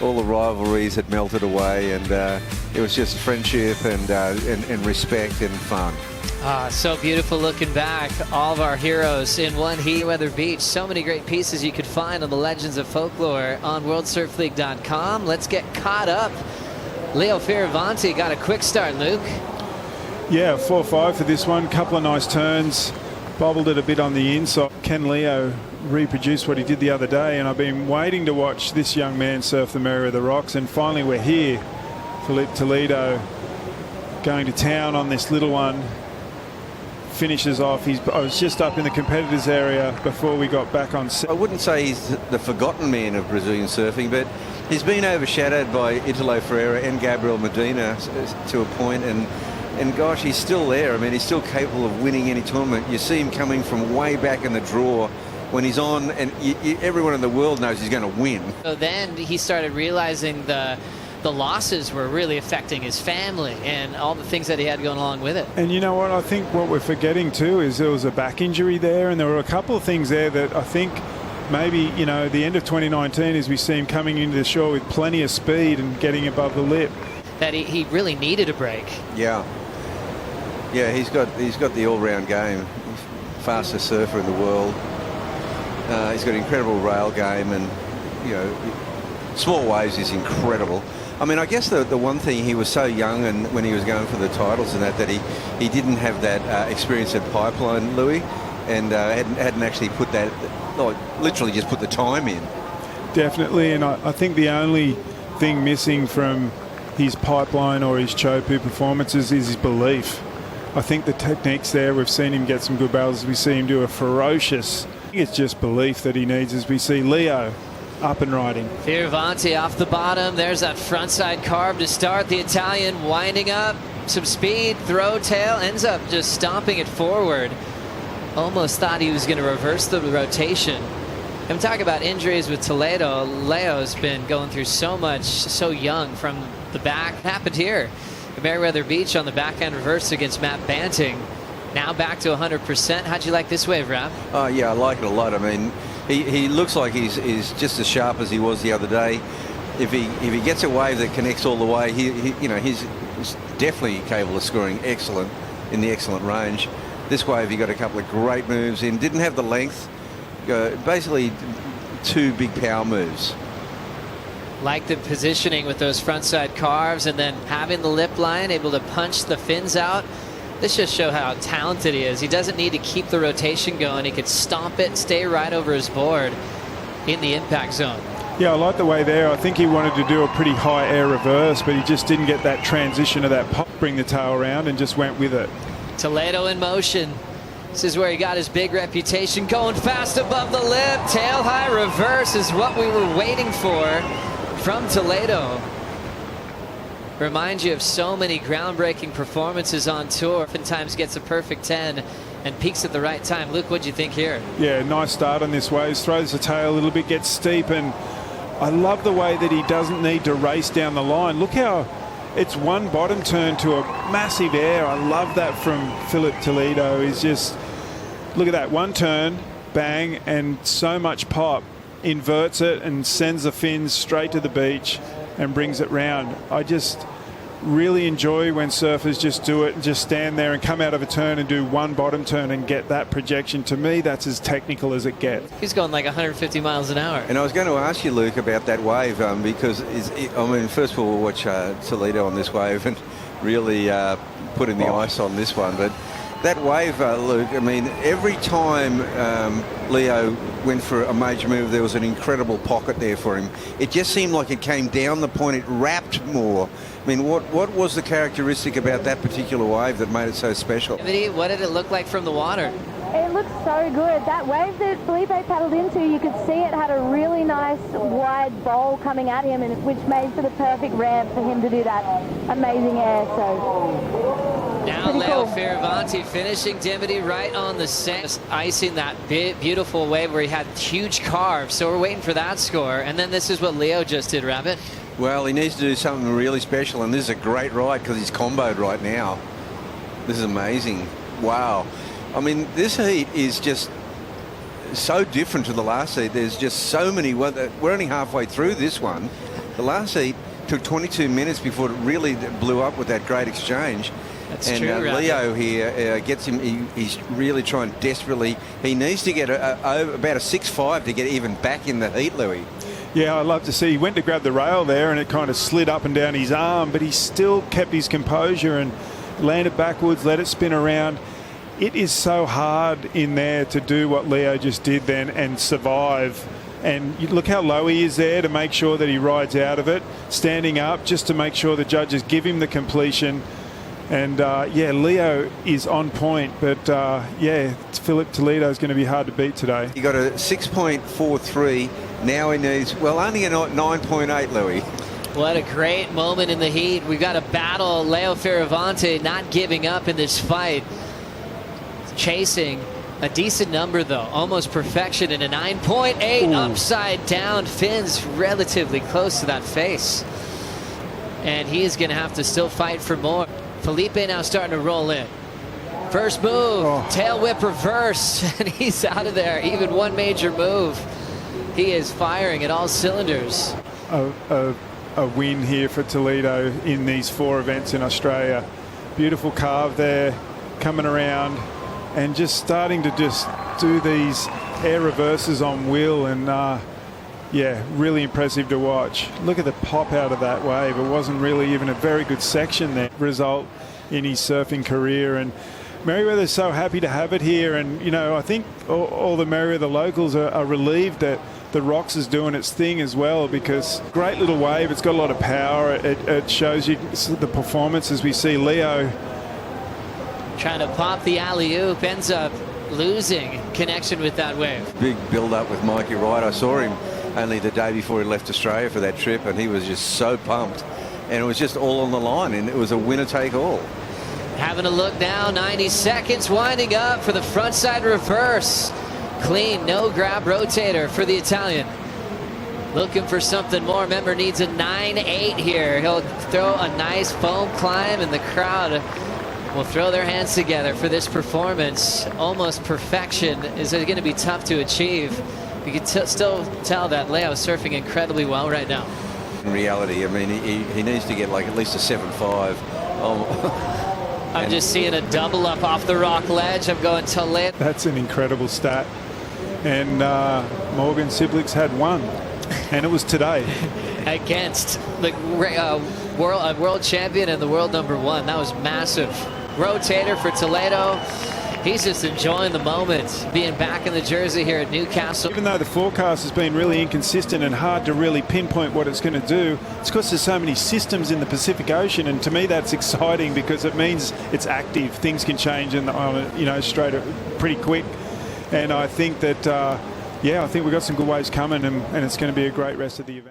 all the rivalries had melted away, and it was just friendship and respect and fun. So beautiful looking back. All of our heroes in one heat. Merewether Beach. So many great pieces you could find on the Legends of Folklore on WorldSurfLeague.com. Let's get caught up. Leo Fioravanti got a quick start, Luke. Yeah, 4-5 for this one. Couple of nice turns. Bobbled it a bit on the inside. Can Leo reproduce what he did the other day? And I've been waiting to watch this young man surf the Merewether Rocks, and finally we're here. Filipe Toledo going to town on this little one. Finishes off. I was just up in the competitors area before we got back on set. I wouldn't say he's the forgotten man of Brazilian surfing, but he's been overshadowed by Italo Ferreira and Gabriel Medina to a point, and gosh, he's still there. I mean, he's still capable of winning any tournament. You see him coming from way back in the draw when he's on, and everyone in the world knows he's going to win. So then he started realizing the losses were really affecting his family and all the things that he had going along with it. And you know what? I think what we're forgetting too is there was a back injury there, and there were a couple of things there that I think maybe, you know, the end of 2019 as we see him coming into the shore with plenty of speed and getting above the lip. That he really needed a break. Yeah. Yeah, he's got the all-round game. Fastest surfer in the world. He's got an incredible rail game, and, you know, small waves is incredible. I mean, I guess the one thing, he was so young, and when he was going for the titles and that he didn't have that experience at Pipeline, Louis, and hadn't actually put that, like, literally just put the time in. Definitely, and I think the only thing missing from his Pipeline or his Chopu performances is his belief. I think the technique's there. We've seen him get some good barrels. We see him do a ferocious. I think it's just belief that he needs as we see Leo up and riding. Fioravanti off the bottom. There's that frontside carve to start. The Italian winding up. Some speed, throw tail, ends up just stomping it forward. Almost thought he was going to reverse the rotation. I'm talking about injuries with Toledo. Leo's been going through so much, so young from the back. Happened here at Merewether Beach on the backhand reverse against Matt Banting. Now back to 100%. How'd you like this wave, Rap? Oh, yeah, I like it a lot. I mean, he looks like he's just as sharp as he was the other day. If he gets a wave that connects all the way, he's definitely capable of scoring excellent in the excellent range. This wave, he got a couple of great moves in. Didn't have the length. Basically, two big power moves. Like the positioning with those frontside carves, and then having the lip line, able to punch the fins out. This just shows how talented he is. He doesn't need to keep the rotation going. He could stomp it, stay right over his board in the impact zone. Yeah, I like the way there. I think he wanted to do a pretty high air reverse, but he just didn't get that transition of that pop, bring the tail around, and just went with it. Toledo in motion. This is where he got his big reputation, going fast above the lip. Tail high reverse is what we were waiting for from Toledo. Reminds you of so many groundbreaking performances on tour. Oftentimes gets a perfect 10 and peaks at the right time. Luke, what'd you think here? Yeah, nice start on this wave. Throws the tail a little bit, gets steep, and I love the way that he doesn't need to race down the line. Look how it's one bottom turn to a massive air. I love that from Filipe Toledo. He's just, look at that, one turn, bang, and so much pop. Inverts it and sends the fins straight to the beach and brings it round. I just really enjoy when surfers just do it and just stand there and come out of a turn and do one bottom turn and get that projection. To me, that's as technical as it gets. He's going like 150 miles an hour. And I was going to ask you, Luke, about that wave because, first of all, we'll watch Toledo on this wave and really put in the ice on this one. But that wave, Luke, I mean, every time Leo went for a major move, there was an incredible pocket there for him. It just seemed like it came down the point, it wrapped more. I mean, what was the characteristic about that particular wave that made it so special? What did it look like from the water? It looked so good. That wave that Filipe paddled into, you could see it had a really nice wide bowl coming at him, and which made for the perfect ramp for him to do that amazing air. So now Leo Fioravanti finishing Dimity right on the sand, just icing that beautiful wave where he had huge carves. So we're waiting for that score. And then this is what Leo just did, Rabbit. Well, he needs to do something really special, and this is a great ride because he's comboed right now. This is amazing. Wow. I mean, this heat is just, so different to the last heat. There's just so many. We're only halfway through this one. The last heat took 22 minutes before it really blew up with that great exchange. That's and true, Leo here gets him. He's really trying desperately. He needs to get about a 6.5 to get even back in the heat, Louis. Yeah, I love to see. He went to grab the rail there and it kind of slid up and down his arm, but he still kept his composure and landed backwards, let it spin around. It is so hard in there to do what Leo just did then and survive. And you look how low he is there to make sure that he rides out of it, standing up just to make sure the judges give him the completion. And yeah, Leo is on point, but yeah, Filipe Toledo is going to be hard to beat today. He got a 6.43. Now he needs, well, only a 9.8, Louis. What a great moment in the heat. We've got a battle. Leo Fioravanti not giving up in this fight. Chasing a decent number, though. Almost perfection in a 9.8. Upside down. Fins relatively close to that face. And he is going to have to still fight for more. Filipe now starting to roll in. First move, tail whip reverse, and he's out of there. Even one major move. He is firing at all cylinders. A win here for Toledo in these 4 events in Australia. Beautiful carve there, coming around and just starting to just do these air reverses on wheel, and yeah, really impressive to watch. Look at the pop out of that wave. It wasn't really even a very good section there. Result in his surfing career, and Merewether's so happy to have it here. And you know, I think all the Merewether locals are relieved that the Rocks is doing its thing as well, because great little wave. It's got a lot of power. It shows you the performance as we see Leo trying to pop the alley-oop, ends up losing connection with that wave. Big build-up with Mikey Wright. I saw him only the day before he left Australia for that trip, and he was just so pumped. And it was just all on the line, and it was a winner-take-all. Having a look now, 90 seconds, winding up for the frontside reverse. Clean, no grab rotator for the Italian. Looking for something more. Remember, needs a 9.8 here. He'll throw a nice foam climb, and the crowd will throw their hands together for this performance. Almost perfection is going to be tough to achieve. You can still tell that Leo is surfing incredibly well right now. In reality, I mean, he needs to get like at least a 7.5. I'm just seeing a double up off the rock ledge. I'm going Toledo. That's an incredible stat. And Morgan Siblix had 1, and it was today. Against the world champion and the world #1. That was massive. Rotator for Toledo. He's just enjoying the moment, being back in the jersey here at Newcastle. Even though the forecast has been really inconsistent and hard to really pinpoint what it's going to do, it's because there's so many systems in the Pacific Ocean, and to me that's exciting because it means it's active. Things can change and you know, pretty quick. And I think that yeah, I think we've got some good waves coming, and it's going to be a great rest of the event.